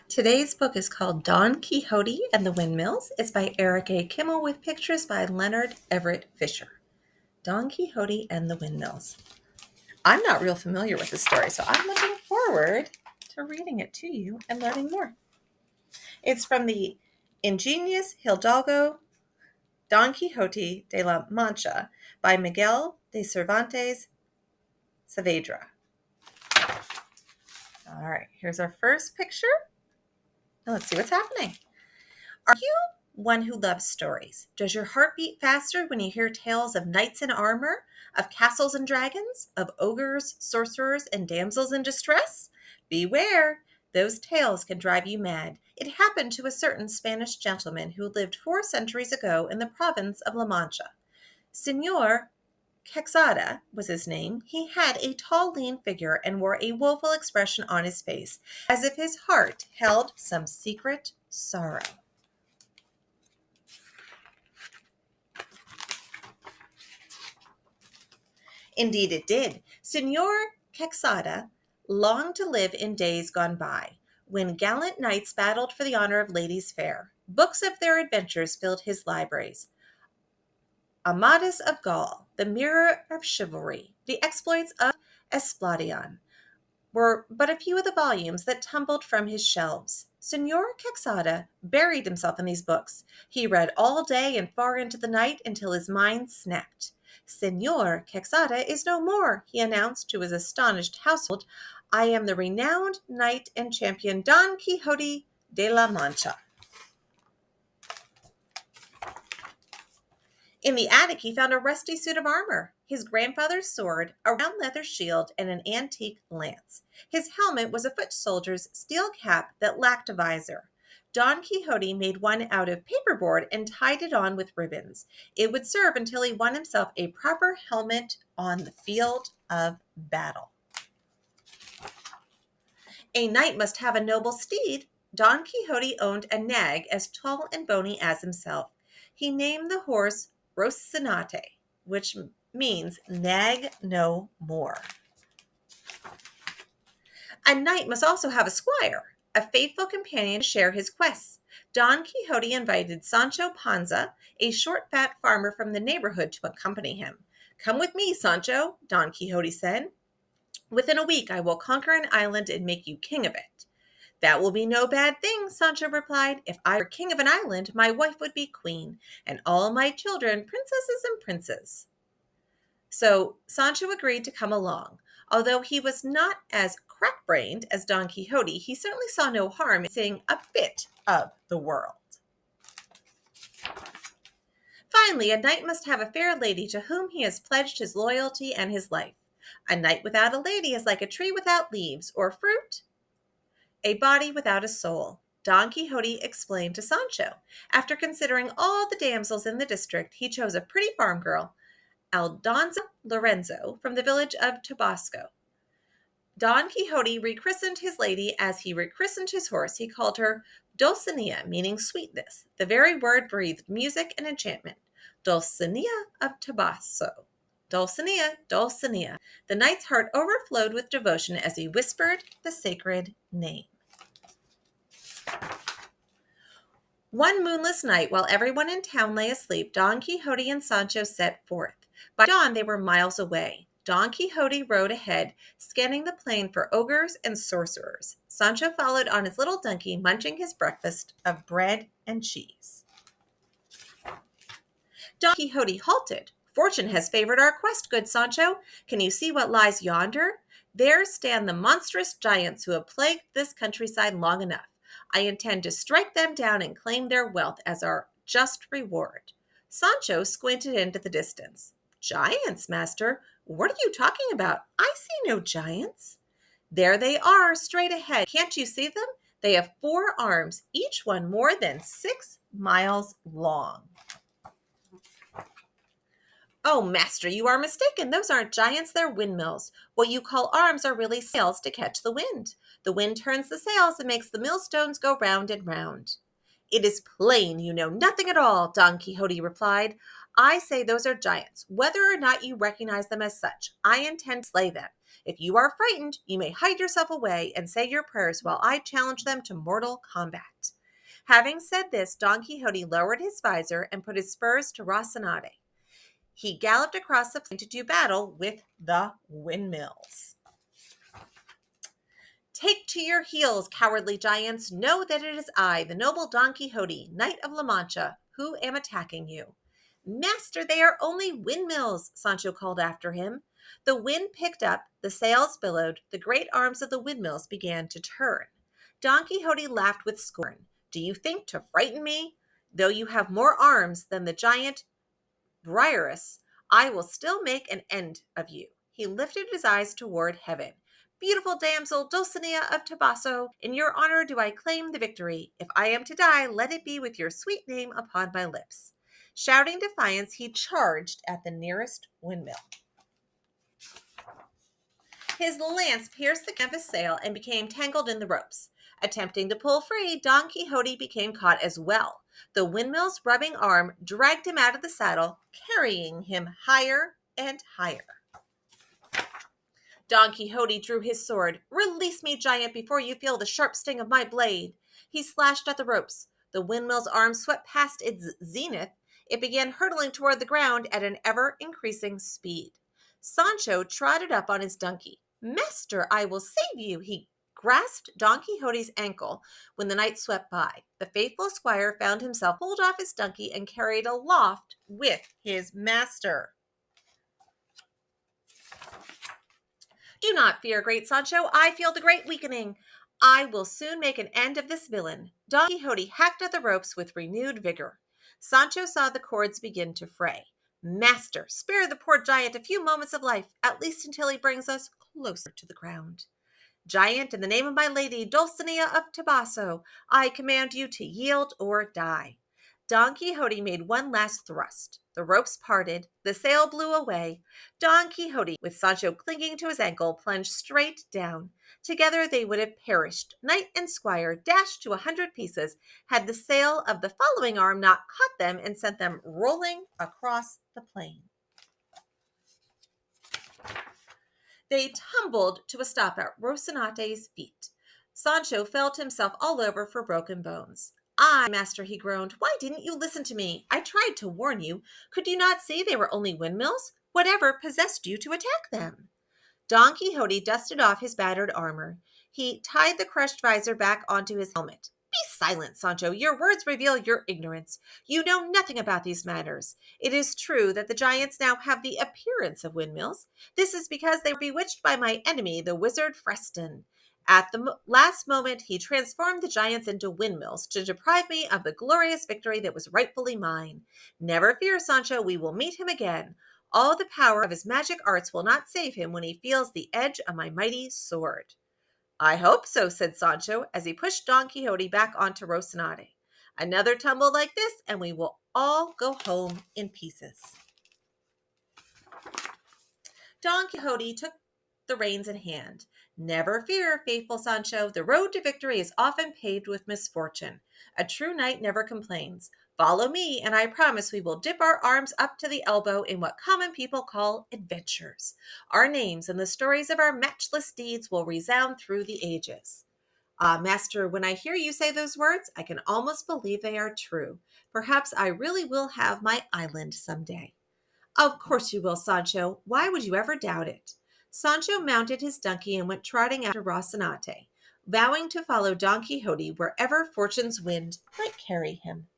Today's book is called Don Quixote and the Windmills. It's by Eric A. Kimmel with pictures by Leonard Everett Fisher. Don Quixote and the Windmills. I'm not real familiar with the story, so I'm looking forward to reading it to you and learning more. It's from the ingenious Hidalgo Don Quixote de la Mancha by Miguel de Cervantes Saavedra. All right, here's our first picture. Now let's see what's happening. Are you one who loves stories? Does your heart beat faster when you hear tales of knights in armor, of castles and dragons, of ogres, sorcerers, and damsels in distress? Beware! Those tales can drive you mad. It happened to a certain Spanish gentleman who lived 4 centuries ago in the province of La Mancha. Senor Quixote was his name. He had a tall, lean figure and wore a woeful expression on his face, as if his heart held some secret sorrow. Indeed it did. Senor Quixote longed to live in days gone by, when gallant knights battled for the honor of ladies fair. Books of their adventures filled his libraries. Amadis of Gaul, the mirror of chivalry, the exploits of Esplandian, were but a few of the volumes that tumbled from his shelves. Senor Quixote buried himself in these books. He read all day and far into the night until his mind snapped. Senor Quixote is no more, he announced to his astonished household. I am the renowned knight and champion Don Quixote de la Mancha. In the attic, he found a rusty suit of armor, his grandfather's sword, a round leather shield, and an antique lance. His helmet was a foot soldier's steel cap that lacked a visor. Don Quixote made one out of paperboard and tied it on with ribbons. It would serve until he won himself a proper helmet on the field of battle. A knight must have a noble steed. Don Quixote owned a nag as tall and bony as himself. He named the horse Rocinante, which means nag no more. A knight must also have a squire, a faithful companion to share his quests. Don Quixote invited Sancho Panza, a short, fat farmer from the neighborhood, to accompany him. Come with me, Sancho, Don Quixote said. Within a week I will conquer an island and make you king of it. That will be no bad thing, Sancho replied. If I were king of an island, my wife would be queen, and all my children princesses and princes. So Sancho agreed to come along. Although he was not as crack-brained as Don Quixote, he certainly saw no harm in seeing a bit of the world. Finally, a knight must have a fair lady to whom he has pledged his loyalty and his life. A knight without a lady is like a tree without leaves or fruit, a body without a soul, Don Quixote explained to Sancho. After considering all the damsels in the district, he chose a pretty farm girl, Aldonza Lorenzo, from the village of Tabasco. Don Quixote rechristened his lady as he rechristened his horse. He called her Dulcinea, meaning sweetness. The very word breathed music and enchantment. Dulcinea of Tabasco. Dulcinea, Dulcinea. The knight's heart overflowed with devotion as he whispered the sacred name. One moonless night, while everyone in town lay asleep, Don Quixote and Sancho set forth. By dawn, they were miles away. Don Quixote rode ahead, scanning the plain for ogres and sorcerers. Sancho followed on his little donkey, munching his breakfast of bread and cheese. Don Quixote halted. Fortune has favored our quest, good Sancho. Can you see what lies yonder? There stand the monstrous giants who have plagued this countryside long enough. I intend to strike them down and claim their wealth as our just reward. Sancho squinted into the distance. Giants, master? What are you talking about? I see no giants. There they are, straight ahead. Can't you see them? They have 4 arms, each one more than 6 miles long. Oh, master, you are mistaken. Those aren't giants, they're windmills. What you call arms are really sails to catch the wind. The wind turns the sails and makes the millstones go round and round. It is plain you know nothing at all, Don Quixote replied. I say those are giants. Whether or not you recognize them as such, I intend to slay them. If you are frightened, you may hide yourself away and say your prayers while I challenge them to mortal combat." Having said this, Don Quixote lowered his visor and put his spurs to Rocinante. He galloped across the plain to do battle with the Windmills. "Take to your heels, cowardly giants. Know that it is I, the noble Don Quixote, Knight of La Mancha, who am attacking you." "Master, they are only windmills," Sancho called after him. The wind picked up, the sails billowed, the great arms of the windmills began to turn. Don Quixote laughed with scorn. "Do you think to frighten me? Though you have more arms than the giant Briareus, I will still make an end of you." He lifted his eyes toward heaven. "Beautiful damsel Dulcinea of Toboso, in your honor do I claim the victory. If I am to die, let it be with your sweet name upon my lips." Shouting defiance, he charged at the nearest windmill. His lance pierced the canvas sail and became tangled in the ropes. Attempting to pull free, Don Quixote became caught as well. The windmill's rubbing arm dragged him out of the saddle, carrying him higher and higher. Don Quixote drew his sword. "Release me, giant, before you feel the sharp sting of my blade." He slashed at the ropes. The windmill's arm swept past its zenith. It began hurtling toward the ground at an ever-increasing speed. Sancho trotted up on his donkey. "Master, I will save you." He grasped Don Quixote's ankle when the knight swept by. The faithful squire found himself pulled off his donkey and carried aloft with his master. "Do not fear, great Sancho. I feel the great weakening. I will soon make an end of this villain." Don Quixote hacked at the ropes with renewed vigor. Sancho saw the cords begin to fray. "Master, spare the poor giant a few moments of life, at least until he brings us closer to the ground." "Giant, in the name of my lady Dulcinea of Toboso, I command you to yield or die." Don Quixote made one last thrust. The ropes parted, the sail blew away. Don Quixote, with Sancho clinging to his ankle, plunged straight down. Together they would have perished, knight and squire, dashed to 100 pieces, had the sail of the following arm not caught them and sent them rolling across the plain. They tumbled to a stop at Rocinate's feet. Sancho felt himself all over for broken bones. "Ah, master," he groaned, "why didn't you listen to me? I tried to warn you. Could you not see they were only windmills? Whatever possessed you to attack them?" Don Quixote dusted off his battered armor. He tied the crushed visor back onto his helmet. "Be silent, Sancho. Your words reveal your ignorance. You know nothing about these matters. It is true that the giants now have the appearance of windmills. This is because they were bewitched by my enemy, the wizard Freston. At the last moment, he transformed the giants into windmills to deprive me of the glorious victory that was rightfully mine. Never fear, Sancho, we will meet him again. All the power of his magic arts will not save him when he feels the edge of my mighty sword." "I hope so," said Sancho, as he pushed Don Quixote back onto Rocinante. "Another tumble like this, and we will all go home in pieces." Don Quixote took the reins in hand. "Never fear, faithful Sancho. The road to victory is often paved with misfortune. A true knight never complains. Follow me, and I promise we will dip our arms up to the elbow in what common people call adventures. Our names and the stories of our matchless deeds will resound through the ages." "Ah, master, when I hear you say those words, I can almost believe they are true. Perhaps I really will have my island someday." "Of course you will, Sancho. Why would you ever doubt it?" Sancho mounted his donkey and went trotting after Rocinante, vowing to follow Don Quixote wherever fortune's wind might carry him.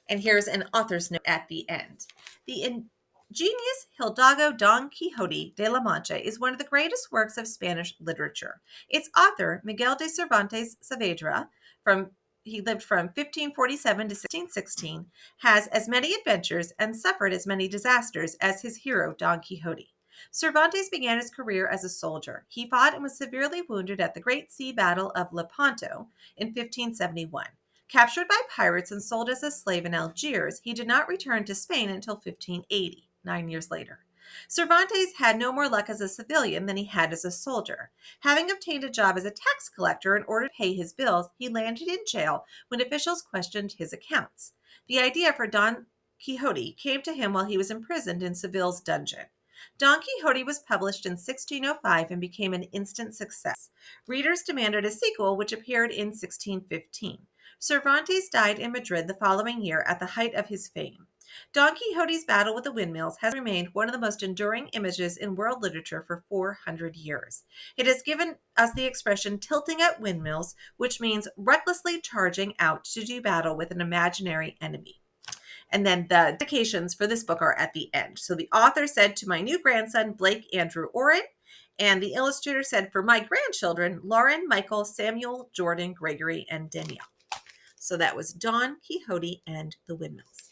And here's an author's note at the end. The ingenious Hidalgo Don Quixote de la Mancha is one of the greatest works of Spanish literature. Its author, Miguel de Cervantes Saavedra, he lived from 1547 to 1616, has as many adventures and suffered as many disasters as his hero Don Quixote. Cervantes began his career as a soldier. He fought and was severely wounded at the Great Sea Battle of Lepanto in 1571. Captured by pirates and sold as a slave in Algiers, he did not return to Spain until 1580, 9 years later. Cervantes had no more luck as a civilian than he had as a soldier. Having obtained a job as a tax collector in order to pay his bills, he landed in jail when officials questioned his accounts. The idea for Don Quixote came to him while he was imprisoned in Seville's dungeon. Don Quixote was published in 1605 and became an instant success. Readers demanded a sequel, which appeared in 1615. Cervantes died in Madrid the following year at the height of his fame. Don Quixote's battle with the windmills has remained one of the most enduring images in world literature for 400 years. It has given us the expression tilting at windmills, which means recklessly charging out to do battle with an imaginary enemy. And then the dedications for this book are at the end. So the author said, to my new grandson, Blake Andrew Oren. And the illustrator said, for my grandchildren, Lauren, Michael, Samuel, Jordan, Gregory, and Danielle. So that was Don Quixote and the Windmills.